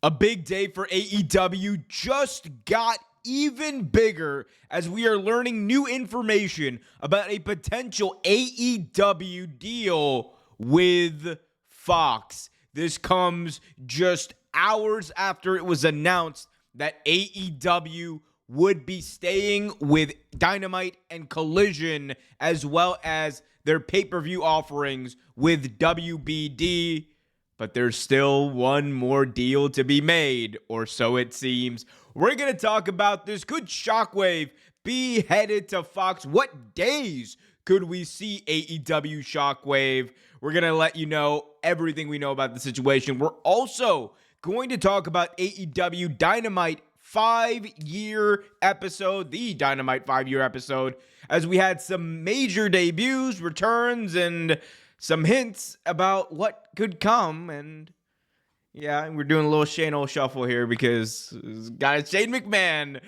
A big day for AEW just got even bigger as we are learning new information about a potential AEW deal with Fox. This comes just hours after it was announced that AEW would be staying with Dynamite and Collision, as well as their pay-per-view offerings with WBD. But there's still one more deal to be made, or so it seems. We're going to talk about this. Could Shockwave be headed to Fox? What days could we see AEW Shockwave? We're going to let you know everything we know about the situation. We're also going to talk about AEW Dynamite 5-year episode, the Dynamite 5-year episode, as we had some major debuts, returns, and some hints about what could come. And yeah, we're doing a little Shane shuffle here because got Shane McMahon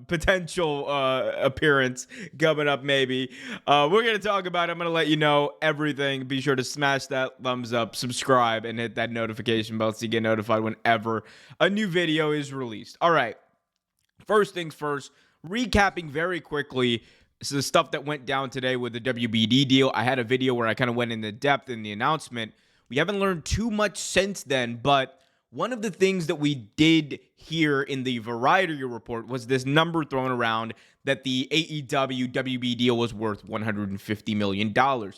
potential appearance coming up maybe. We're going to talk about it. I'm going to let you know everything. Be sure to smash that thumbs up, subscribe, and hit that notification bell so you get notified whenever a new video is released. All right, first things first, recapping very quickly the stuff that went down today with the WBD deal. I had a video where I kind of went into depth in the announcement. We haven't learned too much since then, but one of the things that we did hear in the Variety report was this number thrown around that the AEW WB deal was worth $150 million.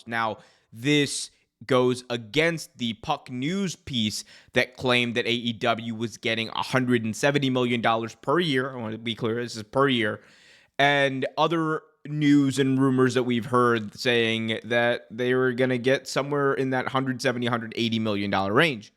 Now, this goes against the Puck News piece that claimed that AEW was getting $170 million per year. I want to be clear, this is per year. And other news and rumors that we've heard saying that they were going to get somewhere in that $170, $180 million range.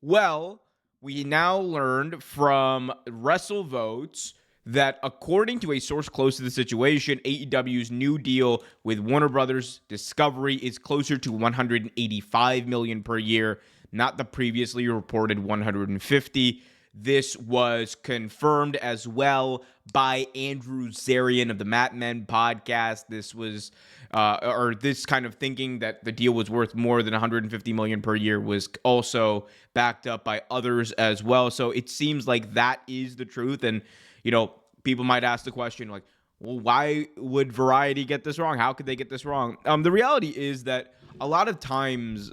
Well, we now learned from WrestleVotes that according to a source close to the situation, AEW's new deal with Warner Brothers Discovery is closer to $185 million per year, not the previously reported $150. This was confirmed as well by Andrew Zarian of the Mat Men podcast. This was, this kind of thinking that the deal was worth more than $150 million per year was also backed up by others as well. So it seems like that is the truth. And, you know, people might ask the question like, well, why would Variety get this wrong? How could they get this wrong? The reality is that a lot of times,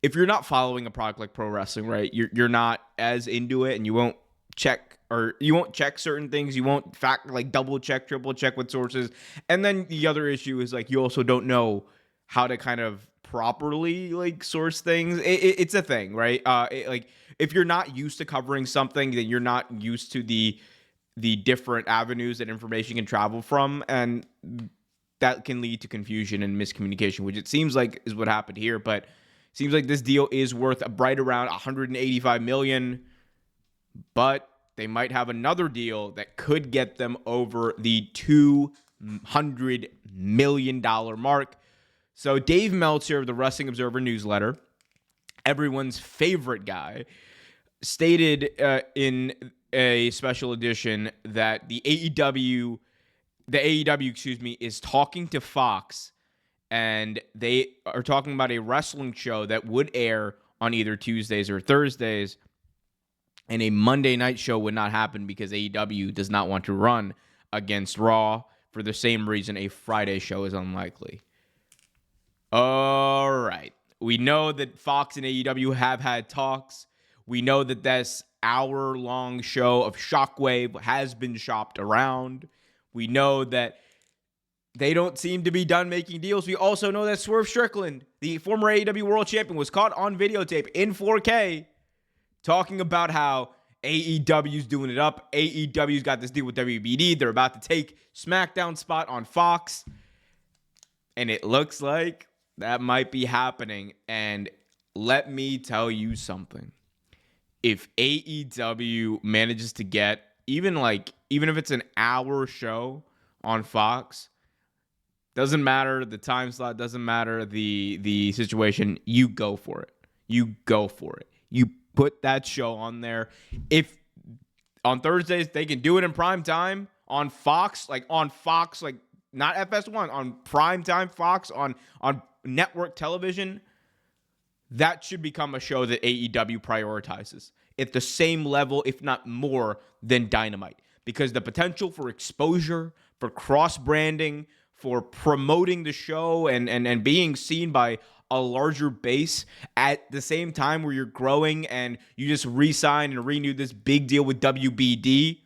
if you're not following a product like pro wrestling, right, you're not as into it, and you won't check certain things. You won't double check, triple check with sources. And then the other issue is like you also don't know how to kind of properly source things. It's a thing, right? If you're not used to covering something, then you're not used to the different avenues that information can travel from, and that can lead to confusion and miscommunication, which it seems like is what happened here. But seems like this deal is worth right around $185 million, but they might have another deal that could get them over the $200 million mark. So Dave Meltzer of the Wrestling Observer newsletter, everyone's favorite guy, stated in a special edition that the AEW, is talking to Fox, and they are talking about a wrestling show that would air on either Tuesdays or Thursdays, and a Monday night show would not happen because AEW does not want to run against Raw. For the same reason, a Friday show is unlikely. All right. We know that Fox and AEW have had talks. We know that this hour-long show of Shockwave has been shopped around. We know that they don't seem to be done making deals. We also know that Swerve Strickland, the former AEW World Champion, was caught on videotape in 4K talking about how AEW's doing it up. AEW's got this deal with WBD. They're about to take SmackDown spot on Fox. And it looks like that might be happening. And let me tell you something. If AEW manages to get even if it's an hour show on Fox, doesn't matter the time slot, doesn't matter the situation, you go for it. You go for it. You put that show on there. If on Thursdays they can do it in prime time on Fox, not FS1, on prime time Fox, on network television, that should become a show that AEW prioritizes. at the same level, if not more, than Dynamite. Because the potential for exposure, for cross-branding, for promoting the show and being seen by a larger base at the same time where you're growing and you just re-sign and renew this big deal with WBD,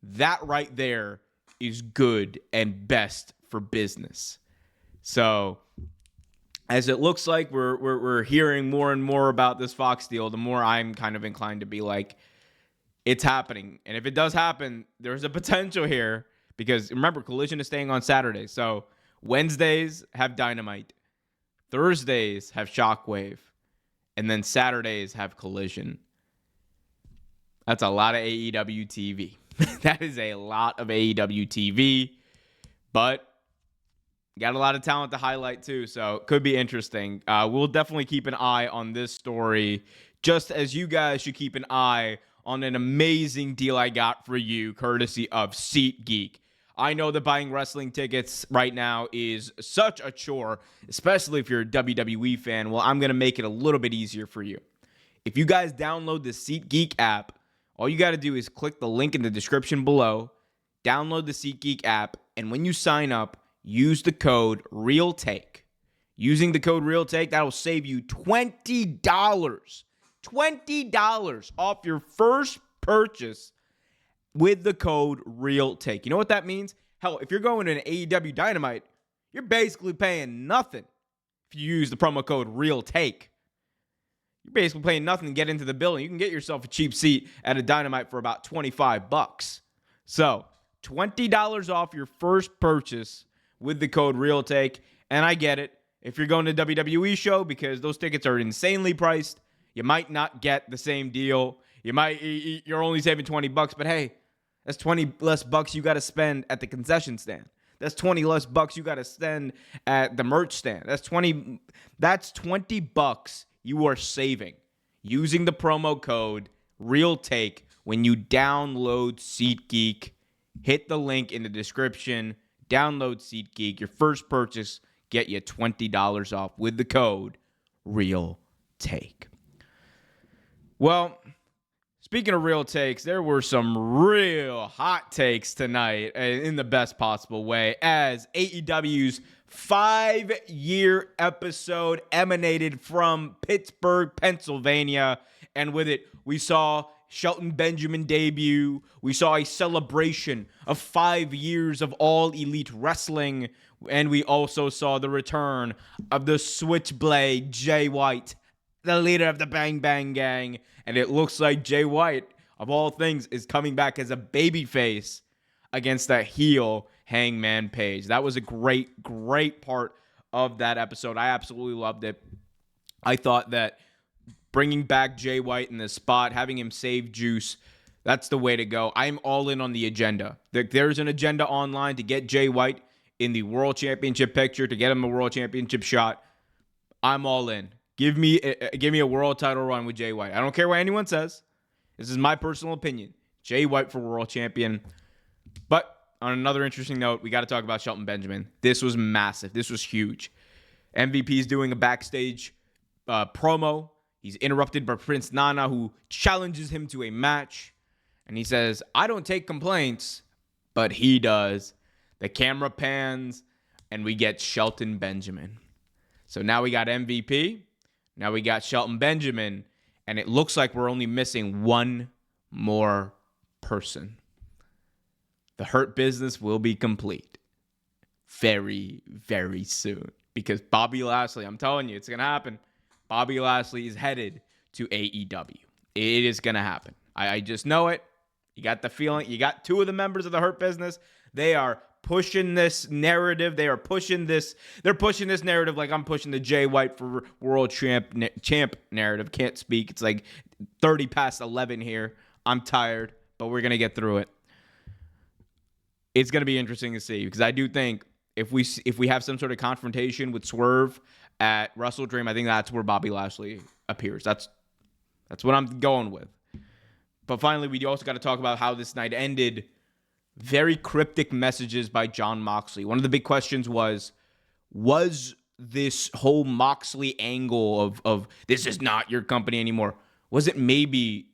that right there is good and best for business. So as it looks like we're hearing more and more about this Fox deal, the more I'm kind of inclined to be like, it's happening. And if it does happen, there's a potential here because remember, Collision is staying on Saturday. So Wednesdays have Dynamite, Thursdays have Shockwave, and then Saturdays have Collision. That's a lot of AEW TV. That is a lot of AEW TV, but got a lot of talent to highlight too, so it could be interesting. We'll definitely keep an eye on this story, just as you guys should keep an eye on an amazing deal I got for you, courtesy of SeatGeek. I know that buying wrestling tickets right now is such a chore, especially if you're a WWE fan. Well, I'm going to make it a little bit easier for you. If you guys download the SeatGeek app, all you got to do is click the link in the description below, download the SeatGeek app, and when you sign up, use the code REALTAKE. Using the code REALTAKE, that'll save you $20. $20 off your first purchase with the code REALTAKE. You know what that means? Hell, if you're going to an AEW Dynamite, you're basically paying nothing if you use the promo code REALTAKE. You're basically paying nothing to get into the building. You can get yourself a cheap seat at a Dynamite for about $25. So, $20 off your first purchase with the code REALTAKE. And I get it. If you're going to a WWE show, because those tickets are insanely priced, you might not get the same deal. You're only saving $20, but hey, that's 20 less bucks you got to spend at the concession stand. That's 20 less bucks you got to spend at the merch stand. That's 20 bucks you are saving using the promo code REALTAKE when you download SeatGeek. Hit the link in the description. Download SeatGeek. Your first purchase get you $20 off with the code REALTAKE. Well, speaking of real takes, there were some real hot takes tonight in the best possible way as AEW's 5-year episode emanated from Pittsburgh, Pennsylvania. And with it, we saw Shelton Benjamin debut. We saw a celebration of 5 years of All Elite Wrestling. And we also saw the return of the Switchblade, Jay White, the leader of the Bang Bang Gang. And it looks like Jay White, of all things, is coming back as a babyface against that heel Hangman Page. That was a great, great part of that episode. I absolutely loved it. I thought that bringing back Jay White in this spot, having him save Juice, that's the way to go. I'm all in on the agenda. There's an agenda online to get Jay White in the World Championship picture, to get him a World Championship shot. I'm all in. Give me a world title run with Jay White. I don't care what anyone says. This is my personal opinion. Jay White for world champion. But on another interesting note, we got to talk about Shelton Benjamin. This was massive. This was huge. MVP is doing a backstage promo. He's interrupted by Prince Nana, who challenges him to a match. And he says, I don't take complaints, but he does. The camera pans, and we get Shelton Benjamin. So now we got MVP. Now we got Shelton Benjamin, and it looks like we're only missing one more person. The Hurt Business will be complete very, very soon. Because Bobby Lashley, I'm telling you, it's going to happen. Bobby Lashley is headed to AEW. It is going to happen. I just know it. You got the feeling. You got two of the members of the Hurt Business. They are pushing this narrative. They're pushing this narrative like I'm pushing the Jay White for world champ narrative. Can't speak. It's like 30 past 11 here. I'm tired, but we're going to get through it. It's going to be interesting to see because I do think if we have some sort of confrontation with Swerve at Wrestle Dream, I think that's where Bobby Lashley appears. That's what I'm going with. But finally, we also got to talk about how this night ended. Very cryptic messages by Jon Moxley. One of the big questions was this whole Moxley angle of this is not your company anymore, Was it maybe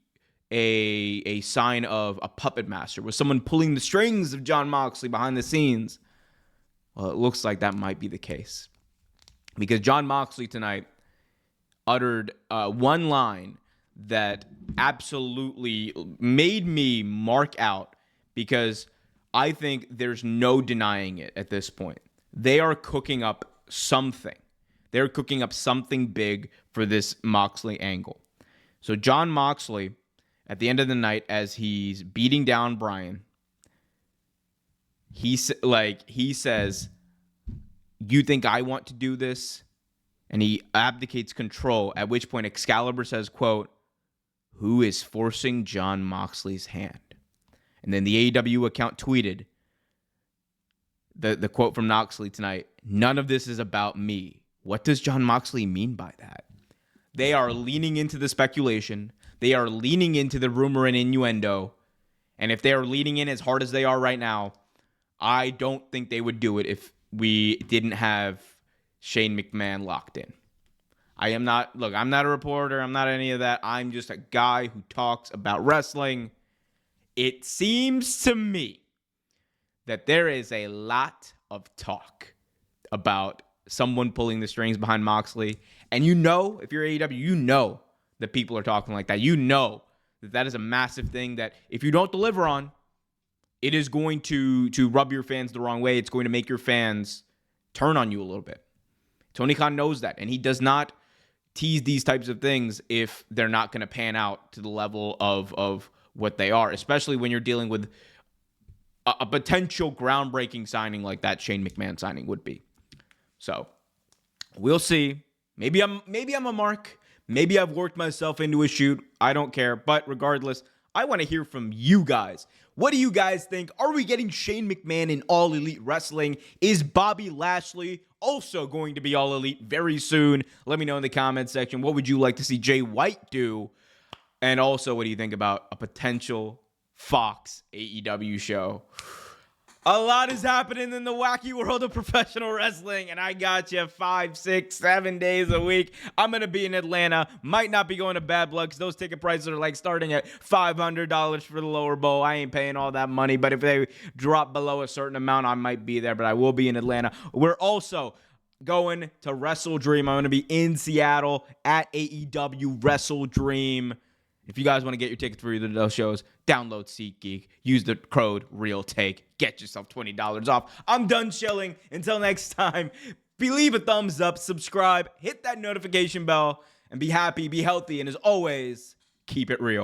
a sign of a puppet master? Was someone pulling the strings of Jon Moxley behind the scenes? Well, it looks like that might be the case. Because Jon Moxley tonight uttered one line that absolutely made me mark out, because I think there's no denying it at this point. They are cooking up something. They're cooking up something big for this Moxley angle. So Jon Moxley, at the end of the night, as he's beating down Bryan, he says, "You think I want to do this?" And he abdicates control, at which point Excalibur says, quote, "Who is forcing Jon Moxley's hand?" And then the AEW account tweeted the quote from Moxley tonight, "None of this is about me." What does Jon Moxley mean by that? They are leaning into the speculation. They are leaning into the rumor and innuendo. And if they are leaning in as hard as they are right now, I don't think they would do it if we didn't have Shane McMahon locked in. I'm not a reporter. I'm not any of that. I'm just a guy who talks about wrestling. It seems to me that there is a lot of talk about someone pulling the strings behind Moxley. And you know, if you're AEW, you know that people are talking like that. You know that that is a massive thing that if you don't deliver on, it is going to rub your fans the wrong way. It's going to make your fans turn on you a little bit. Tony Khan knows that, and he does not tease these types of things if they're not going to pan out to the level of what they are, especially when you're dealing with a potential groundbreaking signing like that Shane McMahon signing would be. So we'll see. Maybe I'm a mark. Maybe I've worked myself into a shoot. I don't care. But regardless, I want to hear from you guys. What do you guys think? Are we getting Shane McMahon in All Elite Wrestling? Is Bobby Lashley also going to be All Elite very soon? Let me know in the comments section. What would you like to see Jay White do? And also, what do you think about a potential Fox AEW show? A lot is happening in the wacky world of professional wrestling, and I got you 5, 6, 7 days a week. I'm going to be in Atlanta. Might not be going to Bad Blood because those ticket prices are like starting at $500 for the lower bowl. I ain't paying all that money, but if they drop below a certain amount, I might be there, but I will be in Atlanta. We're also going to Wrestle Dream. I'm going to be in Seattle at AEW Wrestle Dream. If you guys want to get your tickets for either of those shows, download SeatGeek. Use the code REALTAKE. Get yourself $20 off. I'm done chilling. Until next time, leave a thumbs up, subscribe, hit that notification bell, and be happy, be healthy, and as always, keep it real.